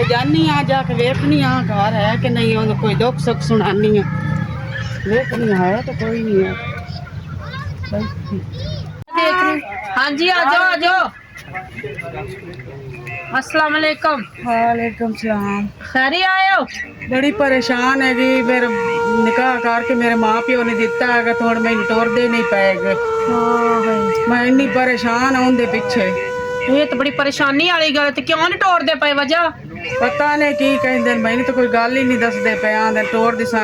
जानी आ जाके वेखनी आ घर है कि नहीं, उन्हें कोई दुख सुख सुनानी है, वेखनी है तो कोई नहीं है। हाँ जी, आ जाओ आ जाओ। अस्सलाम वालेकुम। वालेकुम सलाम। खैरी आए हो? बड़ी परेशान है जी, मेरे निकाह करके मेरे माँ प्यो ने दिता है, थोड़ा मैं टोरदे नहीं पाएगा। मैं इन्नी परेशान हूं उनके पीछे। ये तो बड़ी परेशानी वाली गल, ते क्यों नहीं टोरदे पे? वजह पता नहीं की कहते, मैंने तो कोई गल ही नहीं दसते पे, आंदे टोर दिसा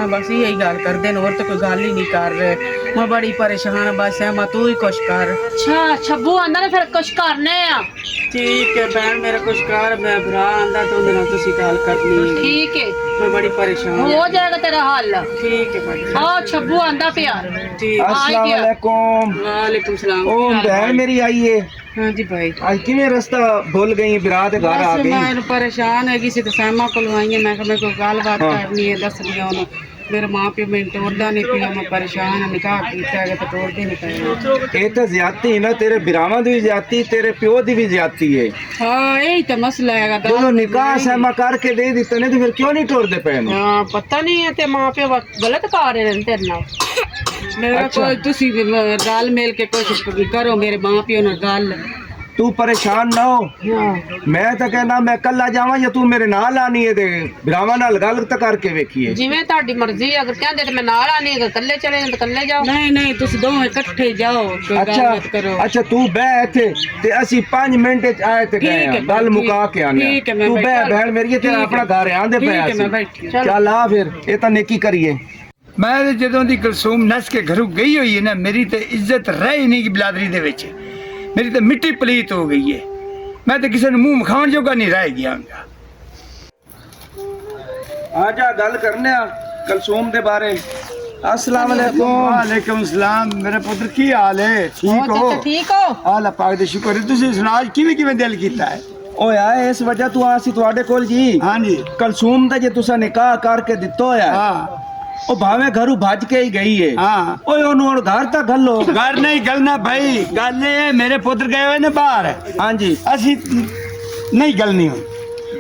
बस यही गल करते हैं, और तो कोई गल ही नहीं कर रहे। मैं बड़ी परेशान बस है, मैं तू ही कुछ कर। अच्छा छब्बू आंदा ने फिर कुछ करने आ। ठीक है भैन, मेरा कुछ कर, मैं भरा आंदा तो उन्हें तुसी गल करनी। ठीक है, मैं बड़ी परेशान हो जाएगा तेरा हल। ठीक है भाई। हाँ छब्बू आंदा पे यार। ठीक। अस्सलाम वालेकुम। वालेकुम सलाम। ओ बहन मेरी आई है। हाँ जी भाई। आज किवें रास्ता भूल गई, बिरात घर आ गई। मैं परेशान है, किसी तो सहमा को आई है, मैं मेरे को गल बात करनी है, दस दिया उन्हें। मेरे माँ प्यो मैं टोरदा नहीं पिया, मैं परेशान है, निकाह किया है तो टोरदे नहीं पाए। ये तो ज्यादती है ना, तेरे बिरावां दी भी ज्यादती, तेरे प्यो दी भी ज्यादती है। हाँ यही तो मसला है। जो निकाह सहमा करके दे दिते ने, तो फिर क्यों नहीं टोरदे पे? हाँ पता नहीं है, ते माँ प्यो गलत कर रहे हैं तेरे नाल। मेरा कोई तुसी गल मेल के कुछ करो, मेरे माँ प्यो ने गल। तू परेशान ना हो, मैं तो कहना मैं कल आ जावां या तू मेरे नाल आनी है, ते बिरावां नाल गल तो करके वेखिए। जिवें ਤੁਹਾਡੀ मर्जी, अगर कहंदे तो मैं नाल आनी, अगर कल्ले चले तो कल्ले जाओ। नहीं नहीं, तुसी दोवें इकट्ठे जाओ, कोई गल मत करो। अच्छा तू बह इत्थे, ते ਅਸੀਂ 5 मिनट च आए ते गए गल मुका के आने। तू बह बहन मेरी, तेरा अपना घर आंदे पे। चल आ फिर, ये तो नेकी करिए। मैं ਜਦੋਂ ਦੀ ਕਲਸੂਮ ਨਸ ਕੇ ਘਰੋਂ ਗਈ ਹੋਈ ਹੈ ਨਾ, ਮੇਰੀ ਤੇ ਇੱਜ਼ਤ ਰਹੀ ਨਹੀਂ ਕਿ ਬਲਾਦਰੀ ਦੇ ਵਿੱਚ, मेरी तो मिट्टी पलीत हो गई है। मैं तो किसी ने मुंह मखान जोगा नहीं रह गया। आजा गल करने कलसूम दे बारे। अस्सलाम वालेकुम। वालेकुम सलाम। मेरे पुत्र की हाल है? ठीक हो? ठीक हो? अल्लाह पाक दे शुक्र है। तुसी सुना किवें किवें दिल कीता है? ओए आए इस वजह तू आसी तुहाडे कोल जी। हाँ जी। कलसूम दा जे तुसा निकाह करके दित्तो है, हाँ ओ भावे घरों भज के ही गई है। हाँ। ओए ओनु हुण घर तक घल्लो। घर नहीं गलना भाई, गल ये है मेरे पुत्र गए हुए ने बाहर। हाँ जी। असी नहीं गलनी हुई।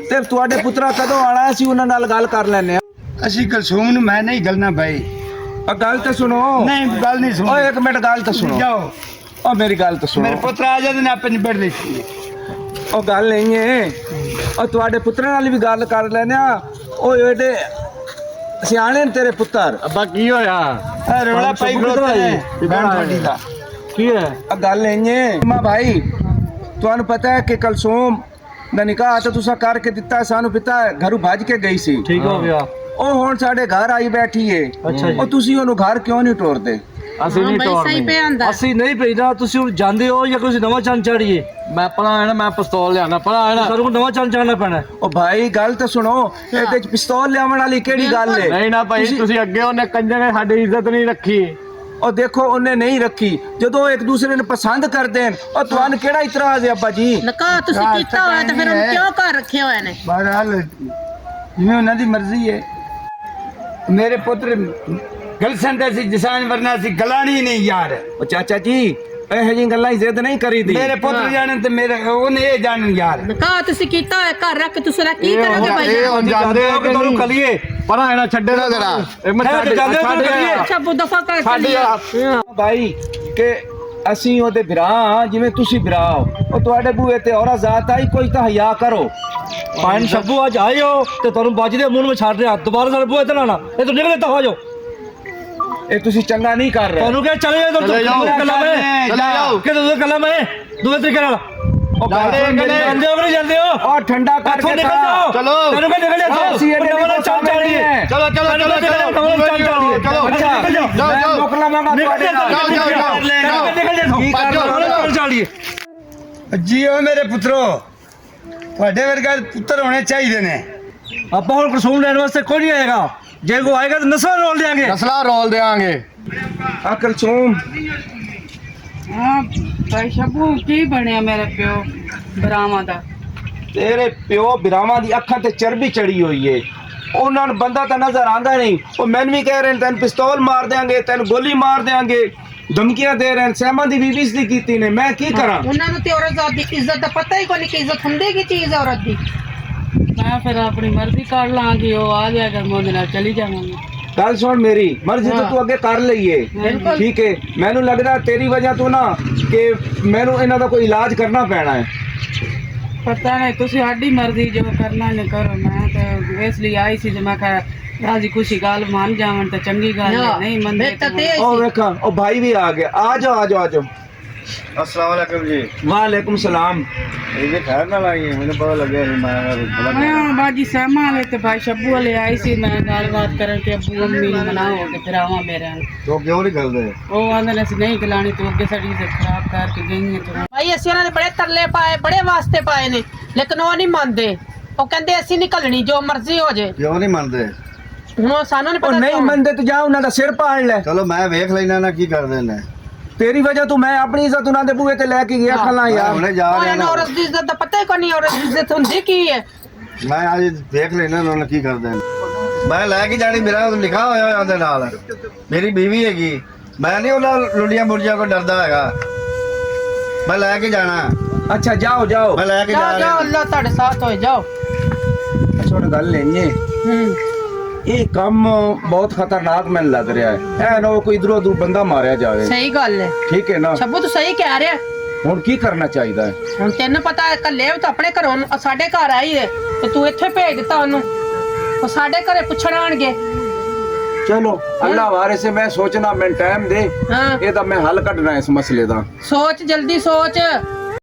ते तुहाडे पुत्रा कदों आना, असी उन्हां नाल गल कर लैने आ। असी कलसूम नूं मैं नहीं गलना भाई। आ गल तो सुनो। नहीं गल नहीं सुन। ओए एक मिनट गल तो सुनो। जाओ। ओ मेरी गल तो सुनो। मेरे पुत्र आ जाते ने आपे निबड़ ली। ओ गल नहीं है, ओ तुहाडे पुत्रा नाल भी गल कर लैने आ। ओ एडे सियाने ने तेरे पुत्र। अब्बा की होया? रोला पाई खड़ोते हैं बहन थोड़ी दा की है? गल नहीं है मां भाई, तुहानू पता है कि कलसूम दा निकाह तो तुसा करके दिता, सानू पिता घरों भज के गई सी। ठीक हो गया। ओ हुण साडे घर आई बैठी है। अच्छा जी। ओ तुसी ओनू घर क्यों नहीं टोरदे? ਅਸੀਂ ਨਹੀਂ ਤੋੜਦੇ। ਅਸੀਂ ਨਹੀਂ ਭੇਜਣਾ, ਤੁਸੀਂ ਹੁਣ ਜਾਂਦੇ ਹੋ ਜਾਂ ਕੋਈ ਨਵਾਂ ਚੰਨ ਚਾੜੀਏ? ਮੈਂ ਪੜਾ ਆਣਾ, ਮੈਂ ਪਿਸਤੌਲ ਲਿਆਣਾ ਪੜਾ ਆਣਾ, ਸਾਨੂੰ ਨਵਾਂ ਚੰਨ ਚਾੜਨਾ ਪੈਣਾ। ओ भाई गल तो सुनो, ਇਹਦੇ ਚ ਪਿਸਤੌਲ ਲਿਆਉਣ ਵਾਲੀ ਕਿਹੜੀ ਗੱਲ ਹੈ? ਨਹੀਂ ਨਾ ਭਾਈ, ਤੁਸੀਂ ਅੱਗੇ ਉਹਨੇ ਕੰਜਰ ਨੇ ਸਾਡੀ ਇੱਜ਼ਤ ਨਹੀਂ ਰੱਖੀ। और देखो उन्हें नहीं रखी, जो एक दूसरे ने पसंद करते हैं। और तुहानू केड़ा इतराज है अब्बा जी? निकाह तुसी कीता होया ते फिर हम क्यों घर रखे होए ने? बहरहाल जिवें उन्हां दी मर्जी है। मेरे पुत्र गलसन ते सी जिसान, वरना सी गलानी नहीं यार। ओ चाचा जी ਇਹੋ ਜਿਹੀ ਗੱਲਾਂ ਹੀ ਜ਼ਿੱਦ ਨਹੀਂ ਕਰੀਦੀ। मेरे पुत्र जाने ते मेरे ओने ये जानन यार। निकाह तुसी कीता होया घर रख के, तुसी की करोगे भाई? ਇਹ ਹੁਣ ਜਾਂਦੇ ਹੋ ਕਿ ਤੁਹਾਨੂੰ ਕਲੀਏ ਪੜਾ ਆਣਾ ਛੱਡੇ ਨਾ ਜਰਾ। ਇਹ ਮੈਂ ਛੱਡ अच्छा दफा कर ਛੱਡ ਯਾਰ ਭਾਈ ਕਿ ਅਸੀਂ ਉਹਦੇ ਭਰਾ ਹਾਂ, ਜਿਵੇਂ ਤੁਸੀਂ ਭਰਾ ਹੋ। ਉਹ ਤੁਹਾਡੇ ਬੂਹੇ ਤੇ ਔਰਾ ਜ਼ਾਤ ਆਈ, ਕੋਈ ਤਾਂ ਹਿਆ ਕਰੋ। ਪਾਣ ਸ਼ੱਬੂ ਅੱਜ ਆਏ ਹੋ ਤੇ ਤੁਹਾਨੂੰ ਵੱਜਦੇ ਮੂੰਹ ਵਿੱਚ ਛੱਡ ਰਿਹਾ, ਦੁਬਾਰਾ ਸਾਡੇ ਬੂਹੇ ਤੇ ਨਾ ਆਣਾ। ਇਹ ਤੋਂ ਨਿਕਲੇ ਤਾਂ ਹੋ ਜਾਓ। ਇਹ ਤੁਸੀਂ ਚੰਗਾ ਨਹੀਂ ਕਰ ਰਹੇ। ਤੁਹਾਨੂੰ ਕਿਹਾ ਚਲੇ ਜਾਓ, ਚਲੇ ਜਾਓ, ਕਿ ਤੁਸੀਂ ਕਲਮ ਹੈ ਦੂਏ ਤਰੀਕੇ ਨਾਲ। ਉਹ ਜਾਂਦੇ ਹੋ ਕਿ ਨਹੀਂ ਜਾਂਦੇ ਹੋ? ਔਰ ਠੰਡਾ ਕਰਕੇ ਨਿਕਲ ਜਾਓ। ਚਲੋ ਤੈਨੂੰ ਕਿਹਾ ਨਿਕਲ ਜਾਓ। ਅਸੀਂ ਇਹਦੇ ਨਵਾਂ ਚੰਨ ਚਾੜੀਏ। चलो चलो चलो चलो चलो ਅੱਛਾ ਮੈਂ ਮੁਕਲਾ ਮੰਗਾ ਤੁਹਾਡੇ ਨਾਲ। जियो मेरे पुत्रो, ਤੁਹਾਡੇ ਵਰਗਾ ਪੁੱਤਰ ਹੋਣੇ ਚਾਹੀਦੇ ਨੇ। ਆਪਾਂ ਹੁਣ ਕਸੂਮ ਲੈਣ ਵਾਸਤੇ ਕੋਈ ਨਹੀਂ ਆਏਗਾ। ਜੇ ਕੋਈ ਆਏਗਾ ਤਾਂ ਨਸਲਾਂ ਰੋਲ ਦੇਾਂਗੇ। ਨਸਲਾ ਰੋਲ ਦੇਾਂਗੇ। ਅਕਲ ਚੋਮ हाँ भाई शबू की बनया मेरे प्यो बरामा दा? तेरे प्यो बिरावां दी अखां ते चर्बी चढ़ी हुई है। ਉਹਨਾਂ ਨੂੰ ਬੰਦਾ ਤਾਂ ਨਜ਼ਰ ਆਂਦਾ ਨਹੀਂ। ਉਹ ਮੈਨੂੰ ਵੀ ਕਹਿ ਰਹੇ ਨੇ ਤੈਨੂੰ ਪਿਸਤੌਲ ਮਾਰ ਦੇਾਂਗੇ, ਤੈਨੂੰ ਗੋਲੀ ਮਾਰ ਦੇਾਂਗੇ, ਧਮਕੀਆਂ ਦੇ ਰਹੇ ਨੇ। ਸਹਿਮਾ ਦੀ ਬੀਬੀ ਦੀ ਕੀਤੀ ਨੇ, ਮੈਂ ਕੀ ਕਰਾਂ? ਉਹਨਾਂ ਨੂੰ ਤੇ ਔਰਤ ਦੀ ਇੱਜ਼ਤ ਦਾ ਪਤਾ ਹੀ ਕੋਈ ਨਹੀਂ ਕਿ ਇੱਜ਼ਤ ਹੁੰਦੀ ਕੀ ਚੀਜ਼ ਹੈ ਔਰਤ ਦੀ। ਮੈਂ ਫਿਰ ਆਪਣੀ ਮਰਜ਼ੀ ਕਰ ਲਾਂਗੀ ਉਹ ਆ ਗਿਆ ਕਰ ਮੈਂ ਉਹਦੇ ਨਾਲ ਚਲੀ ਜਾਵਾਂਗੀ ਗੱਲ ਸੁਣ ਮੇਰੀ ਮਰਜ਼ੀ ਤਾਂ ਹਾਂ। ਤੂੰ ਅੱਗੇ ਕਰ ਲਈਏ ਬਿਲਕੁਲ। ਠੀਕ ਹੈ ਮੈਨੂੰ ਲੱਗਦਾ ਤੇਰੀ ਵਜ੍ਹਾ ਤੋਂ ਨਾ ਕਿ ਮੈਨੂੰ ਇਹਨਾਂ ਦਾ ਕੋਈ ਇਲਾਜ ਕਰਨਾ ਪੈਣਾ ਹੈ ਪਤਾ ਨਹੀਂ ਤੁਸੀਂ ਸਾਡੀ ਮਰਜ਼ੀ ਜੋ ਕਰਨਾ ਨੇ ਕਰੋ ਮੈਂ ਤਾਂ ਇਸ ਲਈ ਆਈ ਸੀ ਜੇ ਮੈਂ ਕਿਹਾ ਰਾਜੀ ਖੁਸ਼ੀ ਗੱਲ ਮੰਨ ਜਾਵਣ ਤਾਂ ਚੰਗੀ ਗੱਲ ਹੈ ਨਹੀਂ ਮੰਨਦੇ ਤਾਂ ਤੇ ਉਹ ਵੇਖਾਂ ਉਹ ਭਾਈ ਵੀ ਆ ਗਿਆ ਆ ਜਾਓ ਆ ਜਾਓ ਆ ਜਾਓ अस्सलाम वालेकुम जी ਵਾਲੇकुम सलाम ये खैर ना लाई है मैंने पता लगे ਮੈਂ ਬਾਜੀ ਸਹਿਮਾ ਵਾਲੇ ਤੇ ਭਾਈ ਸ਼ੱਬੂ ਵਾਲੇ ਆਈ ਸੀ ਮੈਂ ਗੱਲਬਾਤ ਕਰਨ ਕਿ ਅੱਬੂ ਅੰਮੀ ਨੂੰ ਮਨਾਓ ਕਿ ਫਿਰ ਆਵਾਂ ਮੇਰੇ ਨਾਲ तो क्यों नहीं कर दे ਉਹ ਆਂਦੇ ਨੇ ਅਸੀਂ ਨਹੀਂ ਗਲਾਣੀ ਤੂੰ ਅੱਗੇ ਸਾਡੀ ਇੱਜ਼ਤ ਖਰਾਬ ਕਰਕੇ ਗਈ ਹੈ ਤੂੰ ਭਾਈ ਅਸੀਂ ਉਹਨਾਂ ਨੇ ਬੜੇ ਤਰਲੇ ਪਾਏ ਬੜੇ ਵਾਸਤੇ ਪਾਏ ਨੇ ਲੇਕਿਨ ਉਹ ਨਹੀਂ ਮੰਨਦੇ ਉਹ ਕਹਿੰਦੇ ਅਸੀਂ ਨਹੀਂ ਘੱਲਣੀ ਜੋ ਮਰਜ਼ੀ ਹੋ ਜੇ क्यों नहीं मानते ਹੁਣ ਉਹ ਸਾਨੂੰ ਨਹੀਂ ਉਹ ਪਤਾ ਨਹੀਂ ਕਿਉਂ। ਮੰਨਦੇ ਤੂੰ ਜਾ ਉਹਨਾਂ ਦਾ ਸਿਰ ਪਾੜ ਲੈ चलो मैं वेख लेना ना की कर देना ਤੇਰੀ ਵਜ੍ਹਾ ਤੋਂ ਮੈਂ ਆਪਣੀ ਇੱਜ਼ਤ ਉਹਨਾਂ ਦੇ ਬੂਹੇ ਤੇ ਲੈ ਕੇ ਗਿਆ ਖਲਾ ਯਾਰ हमने जा रहे ਉਹਨਾਂ हैं ਨੂੰ ना ਔਰਤ ਦੀ ਇੱਜ਼ਤ ਦਾ ਪਤਾ ਹੀ ਕੋਈ ਨਹੀਂ ਔਰਤ ਦੀ ਇੱਜ਼ਤ ਹੁੰਦੀ ਕੀ ਹੈ मैं आज देख लेना उन्होंने की कर देना मैं लैके जानी मेरा लिखा होया ਉਹਦੇ ਨਾਲ ਮੇਰੀ ਬੀਵੀ ਹੈਗੀ ਮੈਂ ਨਹੀਂ ਉਹਨਾਂ ਲੁੰਡੀਆਂ ਮੁਰਜੀਆਂ ਕੋ ਡਰਦਾ ਹੈਗਾ ਮੈਂ ਲੈ ਕੇ ਜਾਣਾ ਅੱਛਾ ਜਾਓ ਜਾਓ ਮੈਂ ਲੈ ਕੇ ਜਾ ਜਾਓ ਜਾਓ ਰਿਹਾ ਅੱਲਾਹ ਤੁਹਾਡੇ ਸਾਥ ਹੋਏ ਜਾਓ ਅੱਛਾ ਹੁਣ ਗੱਲ ਨਹੀਂ ਹੈ ਹੂੰ ਇਹ ਕੰਮ ਬਹੁਤ ਖਤਰਨਾਕ ਮੈਨੂੰ ਲੱਗ ਰਿਹਾ ਹੈ ਐ ਨਾ ਕੋਈ ਇਧਰੋਂ ਉਧਰ ਬੰਦਾ ਮਾਰਿਆ ਜਾਵੇ ਸਹੀ ਗੱਲ ਹੈ ਠੀਕ ਹੈ ਨਾ ਸ਼ੱਬੂ ਤੂੰ ਸਹੀ ਕਹਿ ਰਿਹਾ ਹੁਣ ਕੀ ਕਰਨਾ ਚਾਹੀਦਾ ਹੈ ਹੁਣ ਤੈਨੂੰ ਪਤਾ ਹੈ ਕੱਲੇ ਤਾਂ ਆਪਣੇ ਘਰੋਂ ਸਾਡੇ ਘਰ ਆਈ ਹੈ ਤੇ ਤੂੰ ਇੱਥੇ ਭੇਜ ਦਿੱਤਾ ਉਹਨੂੰ ਉਹ ਸਾਡੇ ਘਰੇ ਪੁੱਛਣ ਆਣਗੇ ਚਲੋ ਅੱਲਾ ਵਾਰੇ ਸੇ ਮੈਂ ਸੋਚਣਾ ਮੈਂ ਟਾਈਮ ਦੇ ਹਾਂ ਇਹਦਾ ਮੈਂ ਹੱਲ ਕੱਢਣਾ ਇਸ ਮਸਲੇ ਦਾ ਸੋਚ ਜਲਦੀ ਸੋਚ